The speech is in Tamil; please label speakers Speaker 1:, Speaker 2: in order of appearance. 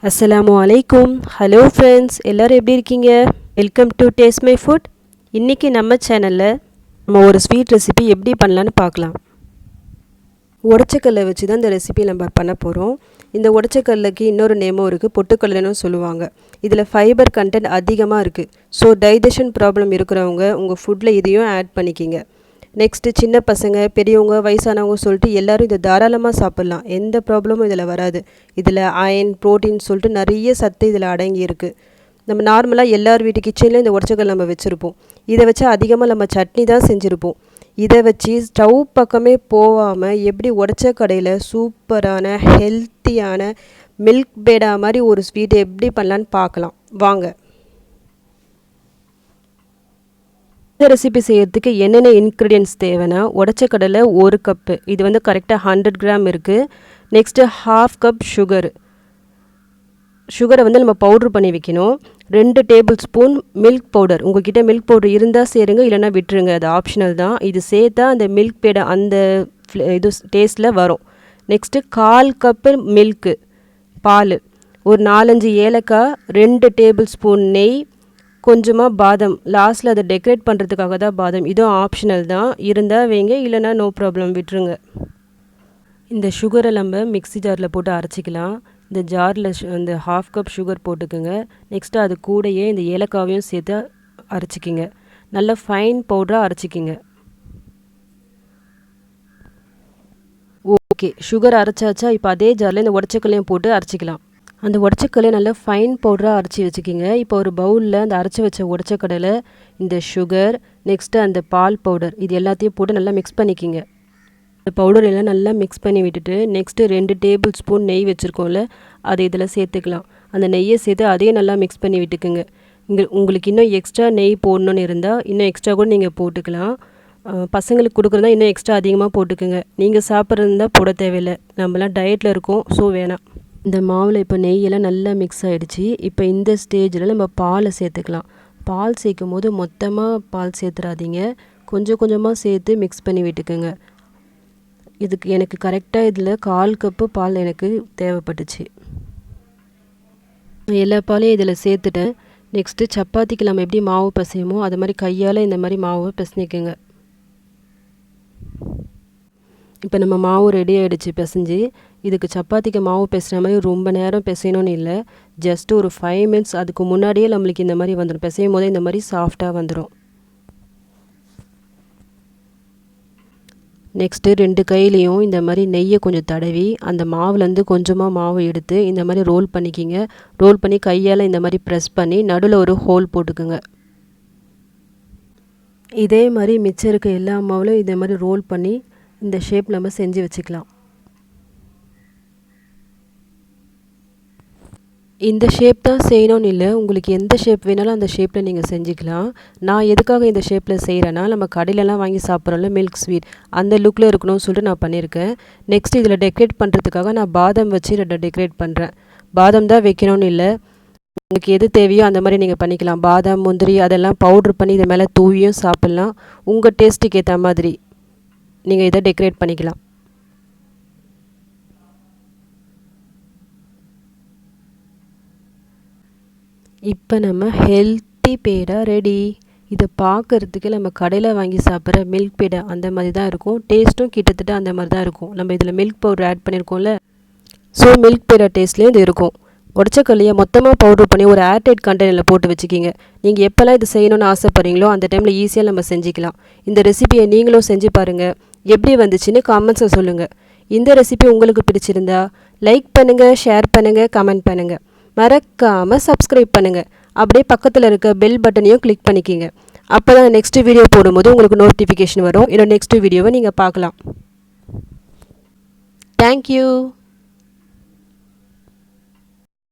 Speaker 1: அஸ்ஸலாமு அலைக்கும். ஹலோ ஃப்ரெண்ட்ஸ், எல்லோரும் எப்படி இருக்கீங்க? Welcome to taste my foot. இன்றைக்கி நம்ம சேனலில் நம்ம ஒரு ஸ்வீட் ரெசிபி எப்படி பண்ணலான்னு பார்க்கலாம். உடச்சக்கல்லை வச்சு தான் இந்த ரெசிபி நம்ம பண்ண போகிறோம். இந்த உடச்சக்கல்லுக்கு இன்னொரு நேமும் இருக்குது, பொட்டுக்கல்லுன்னு சொல்லுவாங்க. இதில் ஃபைபர் கண்டென்ட் அதிகமாக இருக்குது. ஸோ டைஜஷன் ப்ராப்ளம் இருக்கிறவங்க உங்கள் ஃபுட்டில் இதையும் ஆட் பண்ணிக்கிங்க. நெக்ஸ்ட்டு சின்ன பசங்க, பெரியவங்க, வயசானவங்க சொல்லிட்டு எல்லோரும் இதை தாராளமாக சாப்பிட்லாம். எந்த ப்ராப்ளமும் இதில் வராது. இதில் அயன், ப்ரோட்டீன் சொல்லிட்டு நிறைய சத்து இதில் அடங்கி இருக்குது. நம்ம நார்மலாக எல்லார் வீட்டு கிச்சன்லேயும் இந்த உடச்சக்கல் நம்ம வச்சுருப்போம். இதை வச்சு அதிகமாக நம்ம சட்னி தான் செஞ்சுருப்போம். இதை வச்சு ஸ்டவ் பக்கமே போகாமல் எப்படி உடச்சக்கடையில் சூப்பரான ஹெல்த்தியான மில்க் பேடா மாதிரி ஒரு ஸ்வீட் எப்படி பண்ணலான்னு பார்க்கலாம் வாங்க. இந்த ரெசிபி செய்கிறதுக்கு என்னென்ன இன்க்ரீடியன்ட்ஸ் தேவைன்னா, உடச்சக்கடலை 1 கப்பு, இது கரெக்டாக 100 கிராம் இருக்குது. நெக்ஸ்ட்டு 1/2 கப் சுகரை நம்ம பவுட்ரு பண்ணி வைக்கணும். 2 டேபிள் ஸ்பூன் மில்க் பவுடர், உங்கள்கிட்ட மில்க் பவுடர் இருந்தால் சேருங்க, இல்லைனா விட்டுருங்க, அது ஆப்ஷனல் தான். இது சேர்த்தா அந்த மில்க் பேடை அந்த இது டேஸ்ட்டில் வரும். நெக்ஸ்ட்டு 1/4 கப்பு மில்க்கு, பால், ஒரு 4-5 ஏலக்காய், 2 டேபிள் ஸ்பூன் நெய், கொஞ்சமாக பாதம், லாஸ்ட்டில் அதை டெக்கரேட் பண்ணுறதுக்காக தான் பாதம். இதுவும் ஆப்ஷனல் தான், இருந்தால் வைங்க, இல்லைனா நோ ப்ராப்ளம், விட்டுருங்க. இந்த சுகரை நம்ம மிக்ஸி ஜாரில் போட்டு அரைச்சிக்கலாம். இந்த ஜாரில் இந்த 1/2 கப் சுகர் போட்டுக்குங்க. நெக்ஸ்ட்டு அது கூடயே இந்த ஏலக்காவையும் சேர்த்து அரைச்சிக்கிங்க. நல்லா ஃபைன் பவுடராக அரைச்சிக்கிங்க. Okay, sugar அரைச்சாச்சா? இப்போ அதே ஜாரில் இந்த உடச்சக்கல்லையும் போட்டு அரைச்சிக்கலாம். அந்த உடச்சக்கல்லை நல்லா ஃபைன் பவுடராக அரைச்சி வச்சுக்கிங்க. இப்போ ஒரு பவுலில் அந்த அரைச்சி வச்ச உடச்சக்கடலை, இந்த சுகர், நெக்ஸ்ட்டு அந்த பால் பவுடர், இது எல்லாத்தையும் போட்டு நல்லா மிக்ஸ் பண்ணிக்கிங்க. இந்த பவுடர் எல்லாம் நல்லா மிக்ஸ் பண்ணி விட்டுட்டு நெக்ஸ்ட்டு 2 டேபிள் ஸ்பூன் நெய் வச்சுருக்கோம்ல, அதை இதில் சேர்த்துக்கலாம். அந்த நெய்யை சேர்த்து அதையும் நல்லா மிக்ஸ் பண்ணி விட்டுக்குங்க. உங்களுக்கு இன்னும் எக்ஸ்ட்ரா நெய் போடணுன்னு இருந்தால் இன்னும் எக்ஸ்ட்ரா கூட நீங்கள் போட்டுக்கலாம். பசங்களுக்கு கொடுக்குறதா இன்னும் எக்ஸ்ட்ரா அதிகமாக போட்டுக்குங்க. நீங்கள் சாப்பிட்றதுந்தா போட தேவையில்லை, நம்மலாம் டயட்டில் இருக்கோம், ஸோ வேணாம். இந்த மாவில் இப்போ நெய்யெல்லாம் நல்லா மிக்ஸ் ஆகிடுச்சு. இப்போ இந்த ஸ்டேஜில் நம்ம பாலை சேர்த்துக்கலாம். பால் சேர்க்கும் போது மொத்தமாக பால் சேர்த்துறாதீங்க, கொஞ்சம் கொஞ்சமாக சேர்த்து மிக்ஸ் பண்ணி விட்டுக்குங்க. இதுக்கு எனக்கு கரெக்டாக இதில் 1/4 கப்பு பால் எனக்கு தேவைப்பட்டுச்சு. எல்லா பாலையும் இதில் சேர்த்துட்டேன். நெக்ஸ்ட்டு சப்பாத்திக்கு நம்ம எப்படி மாவு பிசையுமோ அது மாதிரி கையால் இந்த மாதிரி மாவை பிசைஞ்சிக்குங்க. இப்போ நம்ம மாவு ரெடி ஆகிடுச்சு பிசைஞ்சு. இதுக்கு சப்பாத்திக்கு மாவு பிசைற மாதிரி ரொம்ப நேரம் பிசையணும்னு இல்லை, ஜஸ்ட்டு ஒரு 5 மினிட்ஸ் அதுக்கு முன்னாடியே நம்மளுக்கு இந்த மாதிரி வந்துடும். பிசையும் போதே இந்த மாதிரி சாஃப்டாக வந்துடும். நெக்ஸ்ட்டு 2 கையிலையும் இந்த மாதிரி நெய்யை கொஞ்சம் தடவி அந்த மாவுலேருந்து கொஞ்சமாக மாவு எடுத்து இந்த மாதிரி ரோல் பண்ணிக்கிங்க. ரோல் பண்ணி கையால் இந்த மாதிரி ப்ரெஸ் பண்ணி நடுவில் ஒரு ஹோல் போட்டுக்குங்க. இதே மாதிரி மிச்சம் இருக்க எல்லா மாவுலையும் இதே மாதிரி ரோல் பண்ணி இந்த ஷேப் நம்ம செஞ்சு வச்சுக்கலாம். இந்த ஷேப் தான் செய்யணும்னு இல்லை, உங்களுக்கு எந்த ஷேப் வேணாலும் அந்த ஷேப்பில் நீங்கள் செஞ்சுக்கலாம். நான் எதுக்காக இந்த ஷேப்பில் செய்கிறேன்னா, நம்ம கடையிலலாம் வாங்கி சாப்பிட்றோம்ல மில்க் ஸ்வீட், அந்த லுக்கில் இருக்கணும்னு சொல்லிட்டு நான் பண்ணியிருக்கேன். நெக்ஸ்ட் இதில் டெக்கரேட் பண்ணுறதுக்காக நான் பாதம் வச்சு டெக்கரேட் பண்ணுறேன். பாதம் தான் வைக்கணும்னு இல்லை, உங்களுக்கு எது தேவையோ அந்த மாதிரி நீங்கள் பண்ணிக்கலாம். பாதாம், முந்திரி அதெல்லாம் பவுட்ரு பண்ணி இது மேலே தூவியும் சாப்பிட்லாம். உங்கள் டேஸ்ட்டுக்கு ஏற்ற மாதிரி நீங்கள் இதை டெக்கரேட் பண்ணிக்கலாம். இப்போ நம்ம ஹெல்த்தி பேடா ரெடி. இதை பார்க்குறதுக்கு நம்ம கடையில் வாங்கி சாப்பிட்ற மில்க் பேடா அந்த மாதிரி தான் இருக்கும். டேஸ்ட்டும் கிட்டத்தட்ட அந்த மாதிரி தான் இருக்கும். நம்ம இதில் மில்க் பவுடர் ஆட் பண்ணியிருக்கோம்ல, ஸோ மில்க் பேடா டேஸ்ட்லேயும் இது இருக்கும். உடச்சக்கல்லையை மொத்தமாக பவுட்ரு பண்ணி ஒரு ஏர்டைட் கண்டெய்னரில் போட்டு வச்சுக்கிங்க. நீங்கள் எப்போல்லாம் இது செய்யணும்னு ஆசைப்படுறீங்களோ அந்த டைமில் ஈஸியாக நம்ம செஞ்சுக்கலாம். இந்த ரெசிபியை நீங்களும் செஞ்சு பாருங்கள், எப்படி வந்துச்சுன்னு காமெண்ட்ஸில் சொல்லுங்கள். இந்த ரெசிபி உங்களுக்கு பிடிச்சிருந்தா லைக் பண்ணுங்கள், ஷேர் பண்ணுங்கள், கமெண்ட் பண்ணுங்கள். மறக்காமல் சப்ஸ்கிரைப் பண்ணுங்கள். அப்படியே பக்கத்தில் இருக்க பெல் பட்டனையும் கிளிக் பண்ணிக்கிங்க. அப்போ தான் நெக்ஸ்ட்டு வீடியோ போடும்போது உங்களுக்கு நோட்டிஃபிகேஷன் வரும். இன்னும் நெக்ஸ்ட்டு வீடியோவை நீங்கள் பார்க்கலாம். தேங்க்யூ.